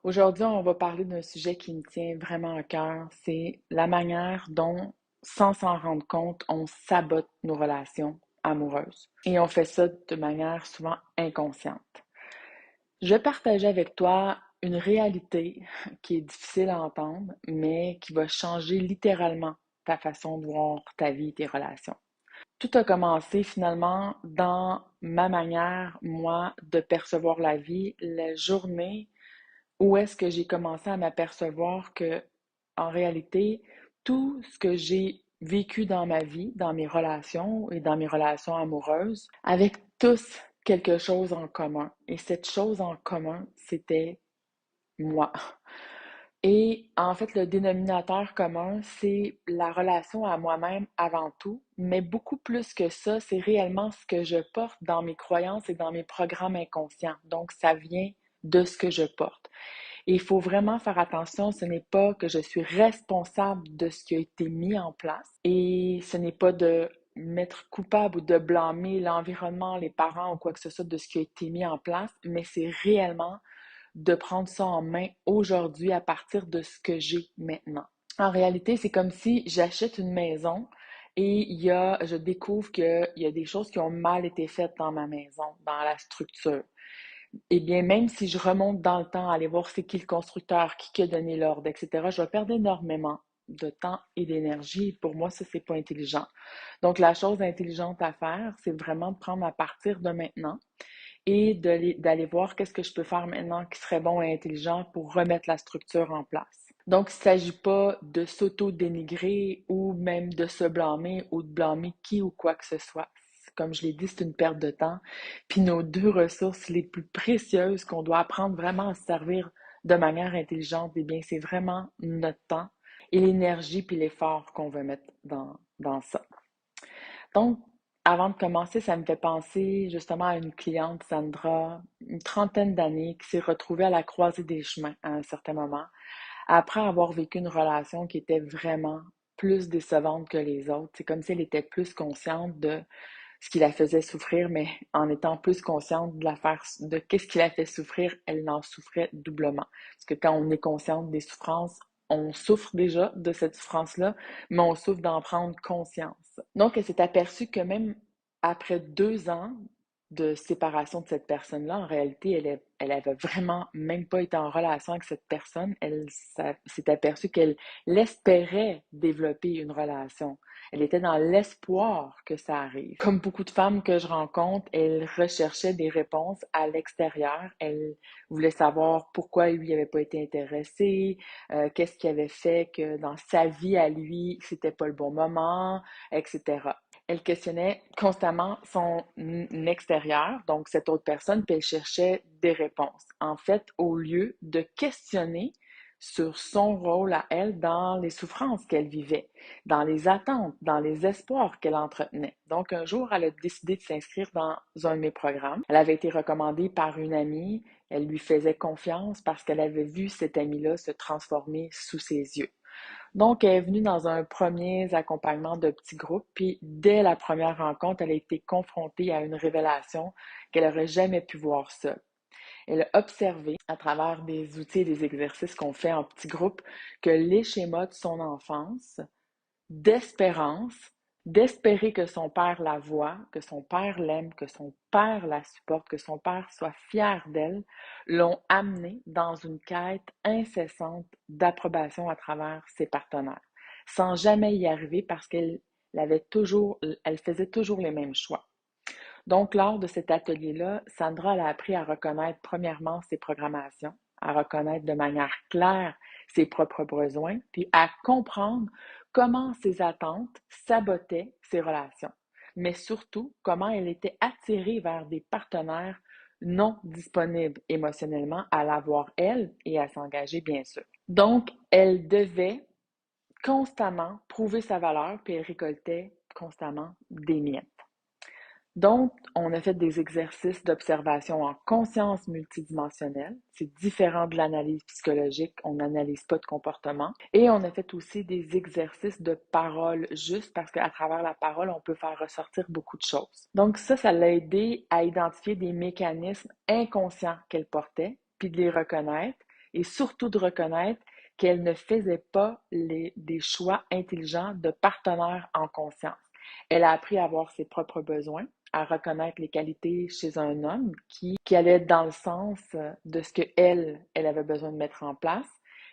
Aujourd'hui, on va parler d'un sujet qui me tient vraiment à cœur, c'est la manière dont, sans s'en rendre compte, on sabote nos relations amoureuses. Et on fait ça de manière souvent inconsciente. Je vais partager avec toi une réalité qui est difficile à entendre, mais qui va changer littéralement ta façon de voir ta vie et tes relations. Tout a commencé finalement dans ma manière, moi, de percevoir la vie, la journée où est-ce que j'ai commencé à m'apercevoir que, en réalité, tout ce que j'ai vécu dans ma vie, dans mes relations et dans mes relations amoureuses, avait tous quelque chose en commun. Et cette chose en commun, c'était moi. Et en fait, le dénominateur commun, c'est la relation à moi-même avant tout, mais beaucoup plus que ça, c'est réellement ce que je porte dans mes croyances et dans mes programmes inconscients. Donc, ça vient de ce que je porte. Et il faut vraiment faire attention, ce n'est pas que je suis responsable de ce qui a été mis en place et ce n'est pas de m'être coupable ou de blâmer l'environnement, les parents ou quoi que ce soit de ce qui a été mis en place, mais c'est réellement de prendre ça en main aujourd'hui à partir de ce que j'ai maintenant. En réalité, c'est comme si j'achète une maison et je découvre qu'il y a des choses qui ont mal été faites dans ma maison, dans la structure. Eh bien, même si je remonte dans le temps, aller voir c'est qui le constructeur, qui a donné l'ordre, etc., je vais perdre énormément de temps et d'énergie. Pour moi, ça, c'est pas intelligent. Donc, la chose intelligente à faire, c'est vraiment de prendre à partir de maintenant et d'aller voir qu'est-ce que je peux faire maintenant qui serait bon et intelligent pour remettre la structure en place. Donc, il ne s'agit pas de s'auto-dénigrer ou même de se blâmer ou de blâmer qui ou quoi que ce soit. Comme je l'ai dit, c'est une perte de temps. Puis nos deux ressources les plus précieuses qu'on doit apprendre vraiment à se servir de manière intelligente, eh bien, c'est vraiment notre temps et l'énergie puis l'effort qu'on veut mettre dans ça. Donc, avant de commencer, ça me fait penser justement à une cliente, Sandra, une trentaine d'années, qui s'est retrouvée à la croisée des chemins à un certain moment, après avoir vécu une relation qui était vraiment plus décevante que les autres. C'est comme si elle était plus consciente de ce qui la faisait souffrir, mais en étant plus consciente de qu'est-ce qui la fait souffrir, elle en souffrait doublement. Parce que quand on est consciente des souffrances, on souffre déjà de cette souffrance-là, mais on souffre d'en prendre conscience. Donc, elle s'est aperçue que même après 2 ans de séparation de cette personne-là, en réalité, elle avait vraiment même pas été en relation avec cette personne. Elle s'est aperçue qu'elle espérait développer une relation. Elle était dans l'espoir que ça arrive. Comme beaucoup de femmes que je rencontre, elle recherchait des réponses à l'extérieur. Elle voulait savoir pourquoi lui n'avait pas été intéressé, qu'est-ce qui avait fait que dans sa vie à lui, c'était pas le bon moment, etc. Elle questionnait constamment son extérieur, donc cette autre personne, puis elle cherchait des réponses. En fait, au lieu de questionner sur son rôle à elle dans les souffrances qu'elle vivait, dans les attentes, dans les espoirs qu'elle entretenait. Donc, un jour, elle a décidé de s'inscrire dans un de mes programmes. Elle avait été recommandée par une amie. Elle lui faisait confiance parce qu'elle avait vu cette amie-là se transformer sous ses yeux. Donc, elle est venue dans un premier accompagnement de petits groupes, puis dès la première rencontre, elle a été confrontée à une révélation qu'elle n'aurait jamais pu voir seule. Elle a observé à travers des outils et des exercices qu'on fait en petits groupes que les schémas de son enfance, d'espérance, d'espérer que son père la voie, que son père l'aime, que son père la supporte, que son père soit fier d'elle, l'ont amenée dans une quête incessante d'approbation à travers ses partenaires, sans jamais y arriver parce elle faisait toujours les mêmes choix. Donc, lors de cet atelier-là, Sandra elle a appris à reconnaître premièrement ses programmations, à reconnaître de manière claire ses propres besoins, puis à comprendre comment ses attentes sabotaient ses relations, mais surtout comment elle était attirée vers des partenaires non disponibles émotionnellement à la voir elle et à s'engager bien sûr. Donc, elle devait constamment prouver sa valeur, puis elle récoltait constamment des miettes. Donc, on a fait des exercices d'observation en conscience multidimensionnelle. C'est différent de l'analyse psychologique. On n'analyse pas de comportement. Et on a fait aussi des exercices de parole juste parce qu'à travers la parole, on peut faire ressortir beaucoup de choses. Donc ça l'a aidé à identifier des mécanismes inconscients qu'elle portait, puis de les reconnaître et surtout de reconnaître qu'elle ne faisait pas des choix intelligents de partenaire en conscience. Elle a appris à avoir ses propres besoins, à reconnaître les qualités chez un homme qui allaient dans le sens de ce qu'elle avait besoin de mettre en place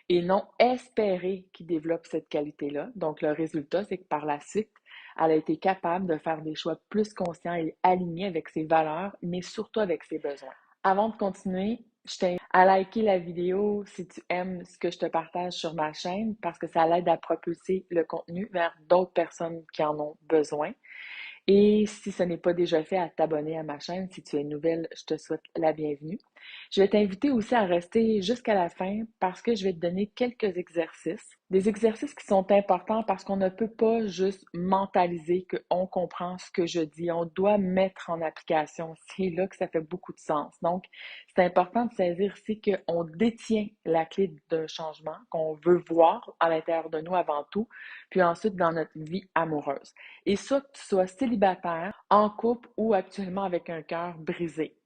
et non espérer qu'il développe cette qualité-là. Donc, le résultat, c'est que par la suite, elle a été capable de faire des choix plus conscients et alignés avec ses valeurs, mais surtout avec ses besoins. Avant de continuer, je t'invite à liker la vidéo si tu aimes ce que je te partage sur ma chaîne parce que ça l'aide à propulser le contenu vers d'autres personnes qui en ont besoin. Et si ce n'est pas déjà fait, à t'abonner à ma chaîne. Si tu es nouvelle, je te souhaite la bienvenue. Je vais t'inviter aussi à rester jusqu'à la fin parce que je vais te donner quelques exercices. Des exercices qui sont importants parce qu'on ne peut pas juste mentaliser qu'on comprend ce que je dis. On doit mettre en application. C'est là que ça fait beaucoup de sens. Donc, c'est important de saisir ici qu'on détient la clé d'un changement qu'on veut voir à l'intérieur de nous avant tout, puis ensuite dans notre vie amoureuse. Et ça, que tu sois célibataire, en couple ou actuellement avec un cœur brisé.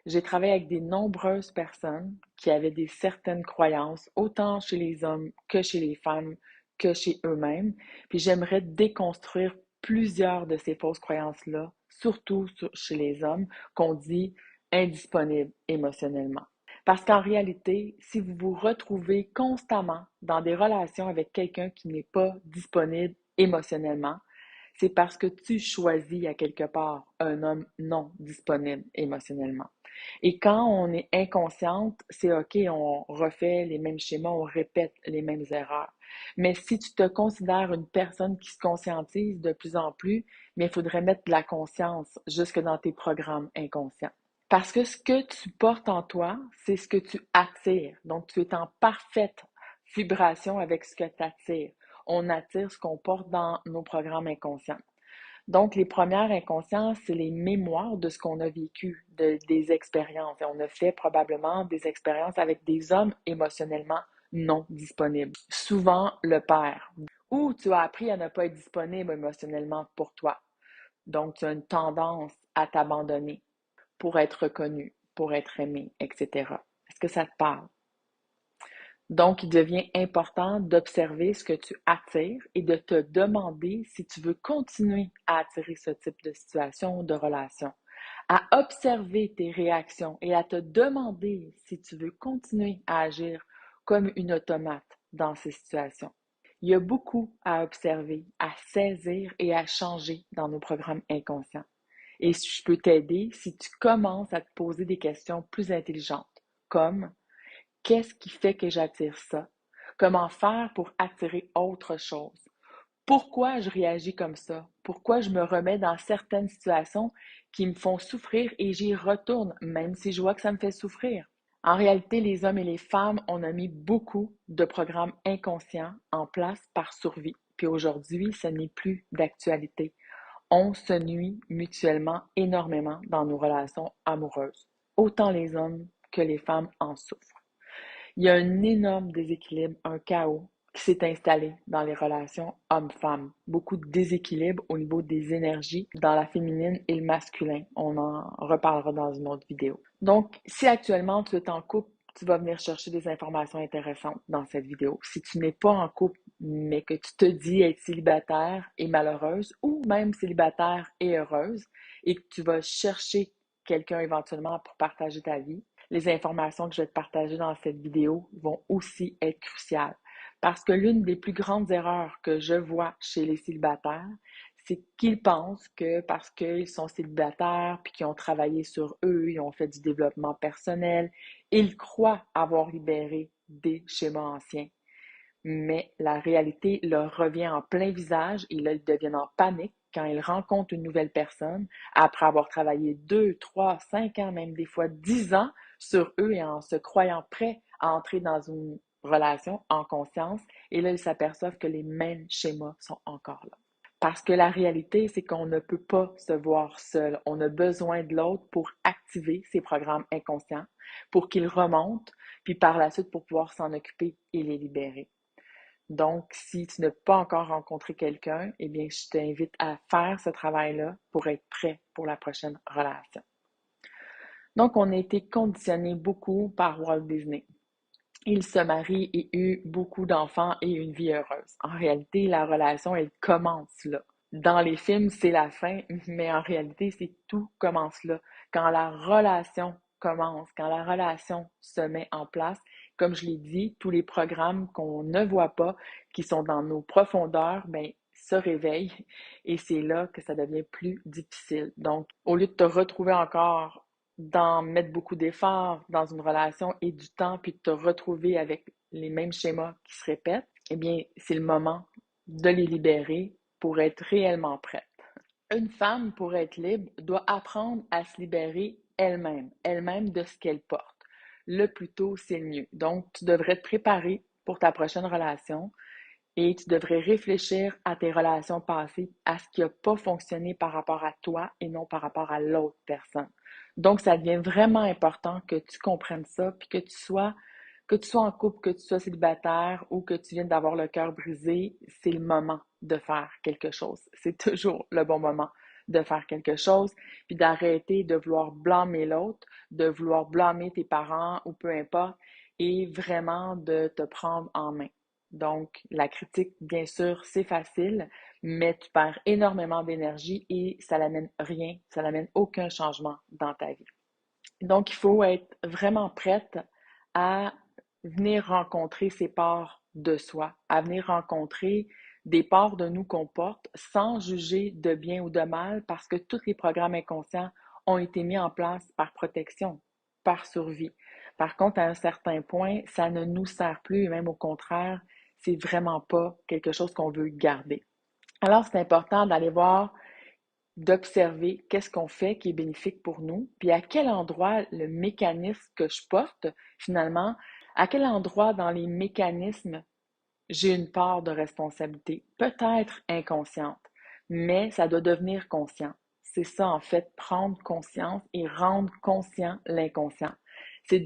J'ai travaillé avec de nombreuses personnes qui avaient des certaines croyances, autant chez les hommes que chez les femmes, que chez eux-mêmes. Puis j'aimerais déconstruire plusieurs de ces fausses croyances-là, surtout chez les hommes, qu'on dit indisponibles émotionnellement. Parce qu'en réalité, si vous vous retrouvez constamment dans des relations avec quelqu'un qui n'est pas disponible émotionnellement, c'est parce que tu choisis à quelque part un homme non disponible émotionnellement. Et quand on est inconsciente, c'est OK, on refait les mêmes schémas, on répète les mêmes erreurs. Mais si tu te considères une personne qui se conscientise de plus en plus, mais il faudrait mettre de la conscience jusque dans tes programmes inconscients. Parce que ce que tu portes en toi, c'est ce que tu attires. Donc, tu es en parfaite vibration avec ce que tu attires. On attire ce qu'on porte dans nos programmes inconscients. Donc, les premières inconsciences, c'est les mémoires de ce qu'on a vécu, des expériences. Et on a fait probablement des expériences avec des hommes émotionnellement non disponibles. Souvent, le père. Ou tu as appris à ne pas être disponible émotionnellement pour toi. Donc, tu as une tendance à t'abandonner pour être reconnu, pour être aimé, etc. Est-ce que ça te parle? Donc, il devient important d'observer ce que tu attires et de te demander si tu veux continuer à attirer ce type de situation, de relation, à observer tes réactions et à te demander si tu veux continuer à agir comme une automate dans ces situations. Il y a beaucoup à observer, à saisir et à changer dans nos programmes inconscients. Et si je peux t'aider si tu commences à te poser des questions plus intelligentes, comme qu'est-ce qui fait que j'attire ça? Comment faire pour attirer autre chose? Pourquoi je réagis comme ça? Pourquoi je me remets dans certaines situations qui me font souffrir et j'y retourne, même si je vois que ça me fait souffrir? En réalité, les hommes et les femmes, on a mis beaucoup de programmes inconscients en place par survie. Puis aujourd'hui, ce n'est plus d'actualité. On se nuit mutuellement énormément dans nos relations amoureuses. Autant les hommes que les femmes en souffrent. Il y a un énorme déséquilibre, un chaos qui s'est installé dans les relations hommes-femmes. Beaucoup de déséquilibre au niveau des énergies dans la féminine et le masculin. On en reparlera dans une autre vidéo. Donc, si actuellement tu es en couple, tu vas venir chercher des informations intéressantes dans cette vidéo. Si tu n'es pas en couple, mais que tu te dis être célibataire et malheureuse, ou même célibataire et heureuse, et que tu vas chercher quelqu'un éventuellement pour partager ta vie, les informations que je vais te partager dans cette vidéo vont aussi être cruciales. Parce que l'une des plus grandes erreurs que je vois chez les célibataires, c'est qu'ils pensent que parce qu'ils sont célibataires, puis qu'ils ont travaillé sur eux, ils ont fait du développement personnel, ils croient avoir libéré des schémas anciens. Mais la réalité leur revient en plein visage et là, ils deviennent en panique quand ils rencontrent une nouvelle personne après avoir travaillé 2, 3, 5 ans, même des fois 10 ans sur eux et en se croyant prêts à entrer dans une relation en conscience. Et là, ils s'aperçoivent que les mêmes schémas sont encore là. Parce que la réalité, c'est qu'on ne peut pas se voir seul. On a besoin de l'autre pour activer ces programmes inconscients, pour qu'ils remontent, puis par la suite pour pouvoir s'en occuper et les libérer. Donc, si tu n'as pas encore rencontré quelqu'un, eh bien, je t'invite à faire ce travail-là pour être prêt pour la prochaine relation. Donc, on a été conditionné beaucoup par Walt Disney. ils se marient et eurent beaucoup d'enfants et une vie heureuse. En réalité, la relation, elle commence là. Dans les films, c'est la fin, mais en réalité, c'est tout commence là. Quand la relation commence, quand la relation se met en place, comme je l'ai dit, tous les programmes qu'on ne voit pas, qui sont dans nos profondeurs, ben, se réveillent et c'est là que ça devient plus difficile. Donc, au lieu de te retrouver encore d'en mettre beaucoup d'efforts dans une relation et du temps, puis de te retrouver avec les mêmes schémas qui se répètent, eh bien, c'est le moment de les libérer pour être réellement prête. Une femme, pour être libre, doit apprendre à se libérer elle-même de ce qu'elle porte. Le plus tôt, c'est le mieux. Donc, tu devrais te préparer pour ta prochaine relation et tu devrais réfléchir à tes relations passées, à ce qui n'a pas fonctionné par rapport à toi et non par rapport à l'autre personne. Donc, ça devient vraiment important que tu comprennes ça, puis que tu sois en couple, que tu sois célibataire ou que tu viennes d'avoir le cœur brisé, c'est le moment de faire quelque chose. C'est toujours le bon moment de faire quelque chose, puis d'arrêter de vouloir blâmer l'autre, de vouloir blâmer tes parents ou peu importe, et vraiment de te prendre en main. Donc, la critique, bien sûr, c'est facile, mais tu perds énormément d'énergie et ça n'amène rien, ça n'amène aucun changement dans ta vie. Donc, il faut être vraiment prête à venir rencontrer ces parts de soi, à venir rencontrer des parts de nous qu'on porte sans juger de bien ou de mal parce que tous les programmes inconscients ont été mis en place par protection, par survie. Par contre, à un certain point, ça ne nous sert plus et même au contraire, c'est vraiment pas quelque chose qu'on veut garder. Alors, c'est important d'aller voir d'observer qu'est-ce qu'on fait qui est bénéfique pour nous, puis à quel endroit le mécanisme que je porte, finalement, à quel endroit dans les mécanismes j'ai une part de responsabilité, peut-être inconsciente, mais ça doit devenir conscient. C'est ça, en fait, prendre conscience et rendre conscient l'inconscient. Et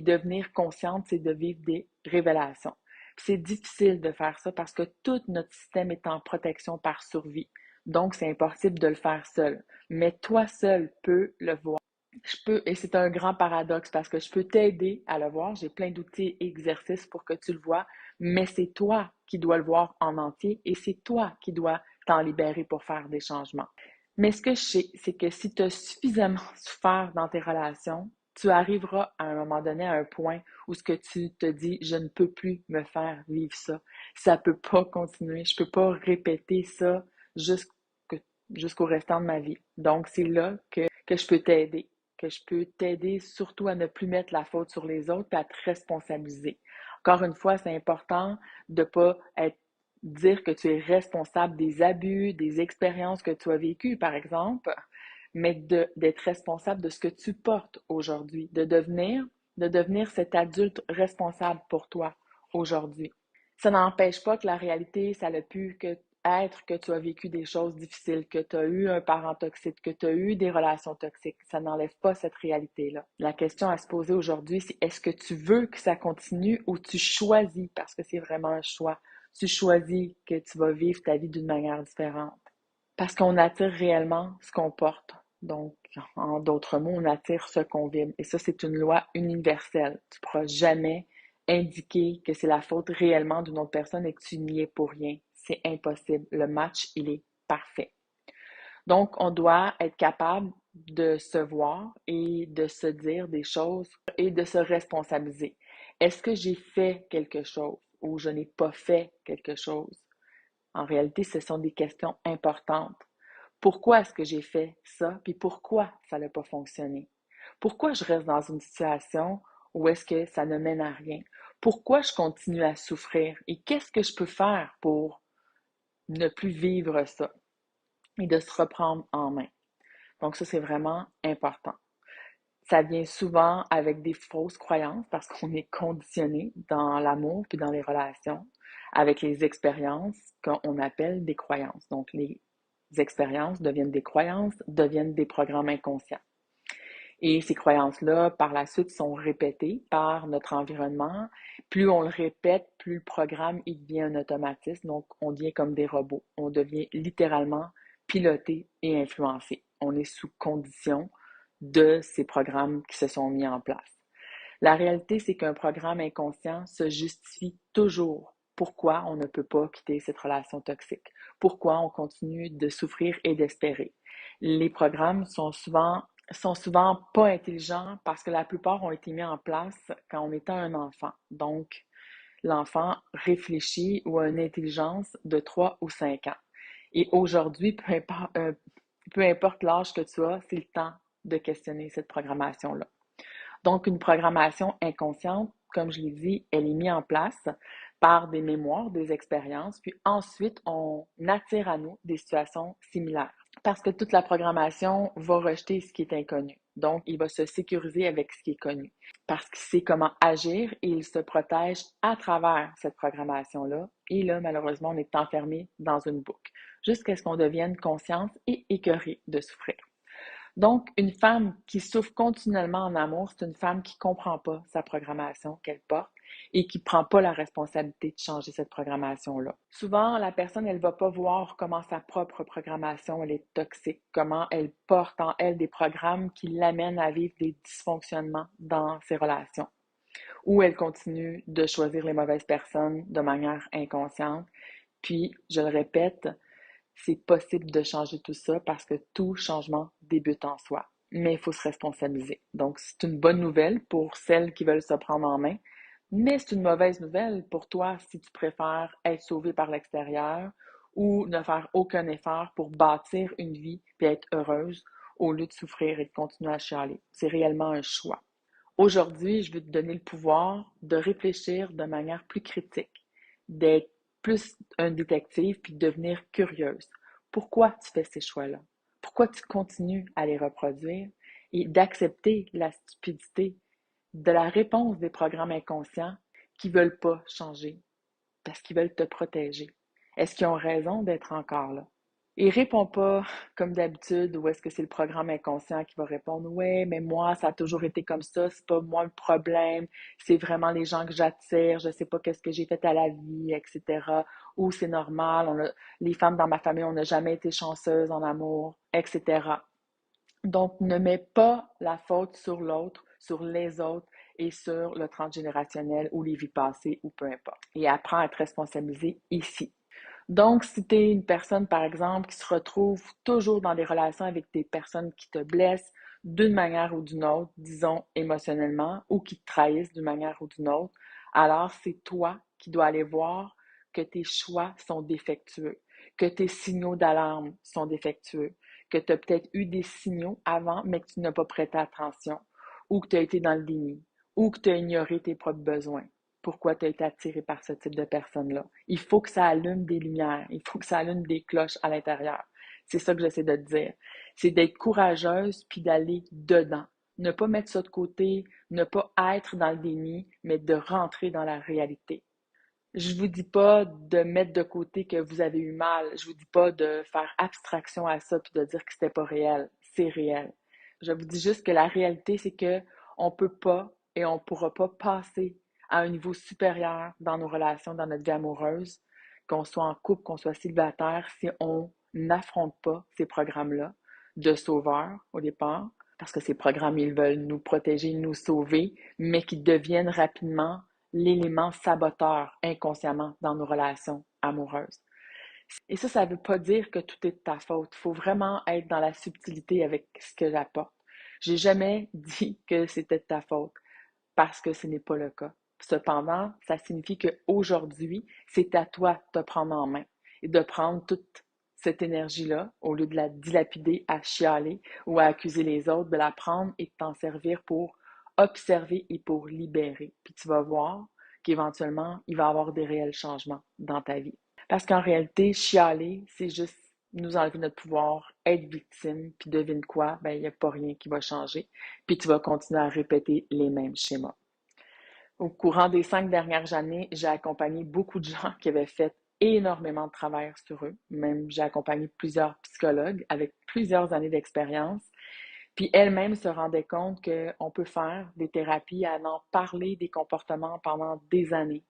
devenir consciente, c'est de vivre des révélations. C'est difficile de faire ça parce que tout notre système est en protection par survie. Donc, c'est impossible de le faire seul. Mais toi seul peux le voir. Et c'est un grand paradoxe parce que je peux t'aider à le voir. J'ai plein d'outils et exercices pour que tu le vois, mais c'est toi qui dois le voir en entier et c'est toi qui dois t'en libérer pour faire des changements. Mais ce que je sais, c'est que si tu as suffisamment souffert dans tes relations, tu arriveras à un moment donné à un point où ce que tu te dis, je ne peux plus me faire vivre ça. Ça peut pas continuer. Je peux pas répéter ça jusqu'au jusqu'au restant de ma vie. Donc, c'est là que je peux t'aider, que je peux t'aider surtout à ne plus mettre la faute sur les autres et à te responsabiliser. Encore une fois, c'est important de ne pas dire que tu es responsable des abus, des expériences que tu as vécues, par exemple, mais d'être responsable de ce que tu portes aujourd'hui, de devenir cet adulte responsable pour toi aujourd'hui. Ça n'empêche pas que la réalité, ça a pu être que tu as vécu des choses difficiles, que tu as eu un parent toxique, que tu as eu des relations toxiques. Ça n'enlève pas cette réalité-là. La question à se poser aujourd'hui, c'est est-ce que tu veux que ça continue ou tu choisis, parce que c'est vraiment un choix, tu choisis que tu vas vivre ta vie d'une manière différente. Parce qu'on attire réellement ce qu'on porte. Donc, en d'autres mots, on attire ce qu'on vibre. Et ça, c'est une loi universelle. Tu ne pourras jamais indiquer que c'est la faute réellement d'une autre personne et que tu n'y es pour rien. C'est impossible. Le match, il est parfait. Donc, on doit être capable de se voir et de se dire des choses et de se responsabiliser. Est-ce que j'ai fait quelque chose ou je n'ai pas fait quelque chose? En réalité, ce sont des questions importantes. Pourquoi est-ce que j'ai fait ça? Puis pourquoi ça n'a pas fonctionné? Pourquoi je reste dans une situation où est-ce que ça ne mène à rien? Pourquoi je continue à souffrir? Et qu'est-ce que je peux faire pour ne plus vivre ça et de se reprendre en main? Donc ça, c'est vraiment important. Ça vient souvent avec des fausses croyances parce qu'on est conditionné dans l'amour puis dans les relations avec les expériences qu'on appelle des croyances. Donc, les expériences deviennent des croyances, deviennent des programmes inconscients. Et ces croyances-là, par la suite, sont répétées par notre environnement. Plus on le répète, plus le programme il devient un automatisme. Donc, on devient comme des robots. On devient littéralement piloté et influencé. On est sous condition de ces programmes qui se sont mis en place. La réalité, c'est qu'un programme inconscient se justifie toujours. Pourquoi on ne peut pas quitter cette relation toxique? Pourquoi on continue de souffrir et d'espérer? Les programmes sont souvent pas intelligents parce que la plupart ont été mis en place quand on était un enfant. Donc, l'enfant réfléchit ou a une intelligence de 3 ou 5 ans. Et aujourd'hui, peu importe l'âge que tu as, c'est le temps de questionner cette programmation-là. Donc, une programmation inconsciente, comme je l'ai dit, elle est mise en place par des mémoires, des expériences, puis ensuite, on attire à nous des situations similaires. Parce que toute la programmation va rejeter ce qui est inconnu. Donc, il va se sécuriser avec ce qui est connu. Parce qu'il sait comment agir et il se protège à travers cette programmation-là. Et là, malheureusement, on est enfermé dans une boucle jusqu'à ce qu'on devienne consciente et écœuré de souffrir. Donc, une femme qui souffre continuellement en amour, c'est une femme qui ne comprend pas sa programmation qu'elle porte et qui ne prend pas la responsabilité de changer cette programmation-là. Souvent, la personne, elle ne va pas voir comment sa propre programmation, elle est toxique, comment elle porte en elle des programmes qui l'amènent à vivre des dysfonctionnements dans ses relations, ou elle continue de choisir les mauvaises personnes de manière inconsciente. Puis, je le répète, c'est possible de changer tout ça parce que tout changement débute en soi. Mais il faut se responsabiliser. Donc, c'est une bonne nouvelle pour celles qui veulent se prendre en main, mais c'est une mauvaise nouvelle pour toi si tu préfères être sauvé par l'extérieur ou ne faire aucun effort pour bâtir une vie et être heureuse au lieu de souffrir et de continuer à chialer. C'est réellement un choix. Aujourd'hui, je veux te donner le pouvoir de réfléchir de manière plus critique, d'être plus un détective puis de devenir curieuse. Pourquoi tu fais ces choix-là? Pourquoi tu continues à les reproduire? Et d'accepter la stupidité de la réponse des programmes inconscients qui ne veulent pas changer parce qu'ils veulent te protéger. Est-ce qu'ils ont raison d'être encore là? Et réponds pas comme d'habitude ou est-ce que c'est le programme inconscient qui va répondre ouais, mais moi, ça a toujours été comme ça, c'est pas moi le problème, c'est vraiment les gens que j'attire, je sais pas qu'est-ce que j'ai fait à la vie, etc. Ou c'est normal, les femmes dans ma famille, on n'a jamais été chanceuses en amour, etc. Donc, ne mets pas la faute sur l'autre, sur les autres et sur le transgénérationnel ou les vies passées ou peu importe. Et apprends à être responsabilisé ici. Donc, si tu es une personne, par exemple, qui se retrouve toujours dans des relations avec des personnes qui te blessent d'une manière ou d'une autre, disons émotionnellement, ou qui te trahissent d'une manière ou d'une autre, alors c'est toi qui dois aller voir que tes choix sont défectueux, que tes signaux d'alarme sont défectueux, que tu as peut-être eu des signaux avant, mais que tu n'as pas prêté attention, ou que tu as été dans le déni, ou que tu as ignoré tes propres besoins. Pourquoi tu as été attiré par ce type de personne-là. Il faut que ça allume des lumières, il faut que ça allume des cloches à l'intérieur. C'est ça que j'essaie de te dire. C'est d'être courageuse puis d'aller dedans. Ne pas mettre ça de côté, ne pas être dans le déni, mais de rentrer dans la réalité. Je vous dis pas de mettre de côté que vous avez eu mal. Je vous dis pas de faire abstraction à ça puis de dire que c'était pas réel. C'est réel. Je vous dis juste que la réalité, c'est que on peut pas et on pourra pas passer à un niveau supérieur dans nos relations, dans notre vie amoureuse, qu'on soit en couple, qu'on soit célibataire, si on n'affronte pas ces programmes-là de sauveurs au départ, parce que ces programmes, ils veulent nous protéger, nous sauver, mais qui deviennent rapidement l'élément saboteur inconsciemment dans nos relations amoureuses. Et ça ne veut pas dire que tout est de ta faute. Il faut vraiment être dans la subtilité avec ce que j'apporte. J'ai jamais dit que c'était de ta faute parce que ce n'est pas le cas. Cependant, ça signifie qu'aujourd'hui, c'est à toi de te prendre en main et de prendre toute cette énergie-là, au lieu de la dilapider à chialer ou à accuser les autres, de la prendre et de t'en servir pour observer et pour libérer. Puis tu vas voir qu'éventuellement, il va y avoir des réels changements dans ta vie. Parce qu'en réalité, chialer, c'est juste nous enlever notre pouvoir, être victime, puis devine quoi? Ben, il n'y a pas rien qui va changer. Puis tu vas continuer à répéter les mêmes schémas. Au courant des 5 dernières années, j'ai accompagné beaucoup de gens qui avaient fait énormément de travail sur eux. Même j'ai accompagné plusieurs psychologues avec plusieurs années d'expérience. Puis elles-mêmes se rendaient compte qu'on peut faire des thérapies à en parler des comportements pendant des années.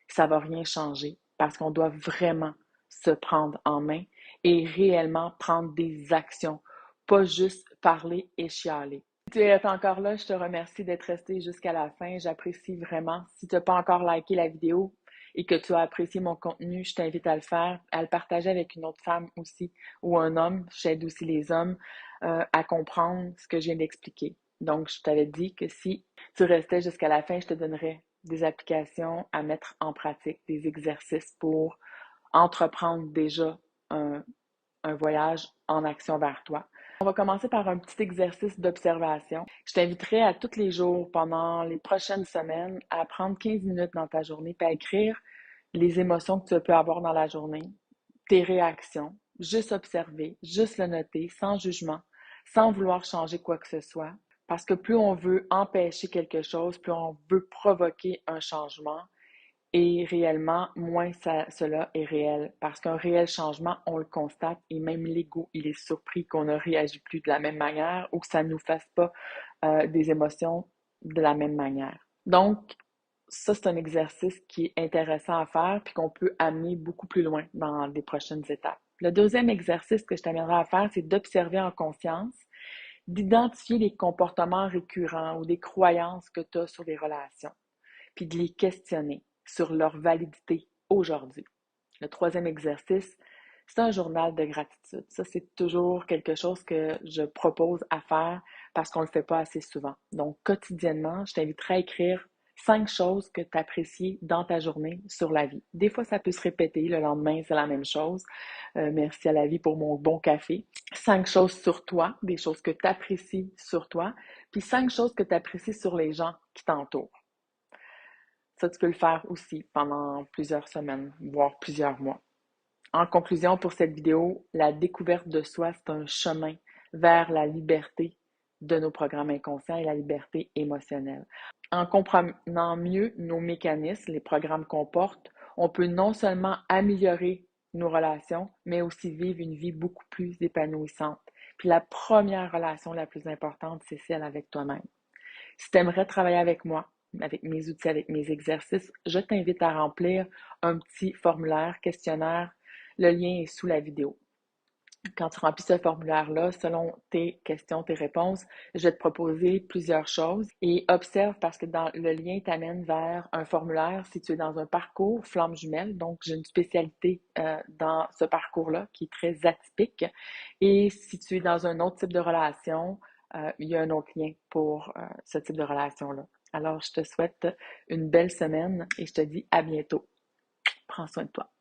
Ça ne va rien changer parce qu'on doit vraiment se prendre en main et réellement prendre des actions, pas juste parler et chialer. Si tu es encore là, je te remercie d'être resté jusqu'à la fin. J'apprécie vraiment. Si tu n'as pas encore liké la vidéo et que tu as apprécié mon contenu, je t'invite à le faire, à le partager avec une autre femme aussi ou un homme. J'aide aussi les hommes à comprendre ce que je viens d'expliquer. Donc, je t'avais dit que si tu restais jusqu'à la fin, je te donnerais des applications à mettre en pratique, des exercices pour entreprendre déjà un, un voyage en action vers toi. On va commencer par un petit exercice d'observation. Je t'inviterai à tous les jours pendant les prochaines semaines à prendre 15 minutes dans ta journée et à écrire les émotions que tu peux avoir dans la journée, tes réactions, juste observer, juste le noter, sans jugement, sans vouloir changer quoi que ce soit. Parce que plus on veut empêcher quelque chose, plus on veut provoquer un changement, et réellement, moins cela est réel. Parce qu'un réel changement, on le constate et même l'ego, il est surpris qu'on ne réagit plus de la même manière ou que ça ne nous fasse pas des émotions de la même manière. Donc, ça, c'est un exercice qui est intéressant à faire puis qu'on peut amener beaucoup plus loin dans les prochaines étapes. Le deuxième exercice que je t'amènerai à faire, c'est d'observer en conscience, d'identifier les comportements récurrents ou des croyances que tu as sur les relations puis de les questionner sur leur validité aujourd'hui. Le troisième exercice, c'est un journal de gratitude. Ça, c'est toujours quelque chose que je propose à faire parce qu'on ne le fait pas assez souvent. Donc, quotidiennement, je t'inviterai à écrire 5 choses que tu apprécies dans ta journée sur la vie. Des fois, ça peut se répéter. Le lendemain, c'est la même chose. Merci à la vie pour mon bon café. 5 choses sur toi, des choses que tu apprécies sur toi, puis 5 choses que tu apprécies sur les gens qui t'entourent. Ça, tu peux le faire aussi pendant plusieurs semaines, voire plusieurs mois. En conclusion, pour cette vidéo, la découverte de soi, c'est un chemin vers la liberté de nos programmes inconscients et la liberté émotionnelle. En comprenant mieux nos mécanismes, les programmes qu'on porte, on peut non seulement améliorer nos relations, mais aussi vivre une vie beaucoup plus épanouissante. Puis la première relation la plus importante, c'est celle avec toi-même. Si tu aimerais travailler avec moi, avec mes outils, avec mes exercices, je t'invite à remplir un petit formulaire, questionnaire. Le lien est sous la vidéo. Quand tu remplis ce formulaire-là, selon tes questions, tes réponses, je vais te proposer plusieurs choses et observe parce que dans le lien t'amène vers un formulaire si tu es dans un parcours flamme jumelle. Donc, j'ai une spécialité dans ce parcours-là qui est très atypique. Et si tu es dans un autre type de relation, il y a un autre lien pour ce type de relation-là. Alors, je te souhaite une belle semaine et je te dis à bientôt. Prends soin de toi.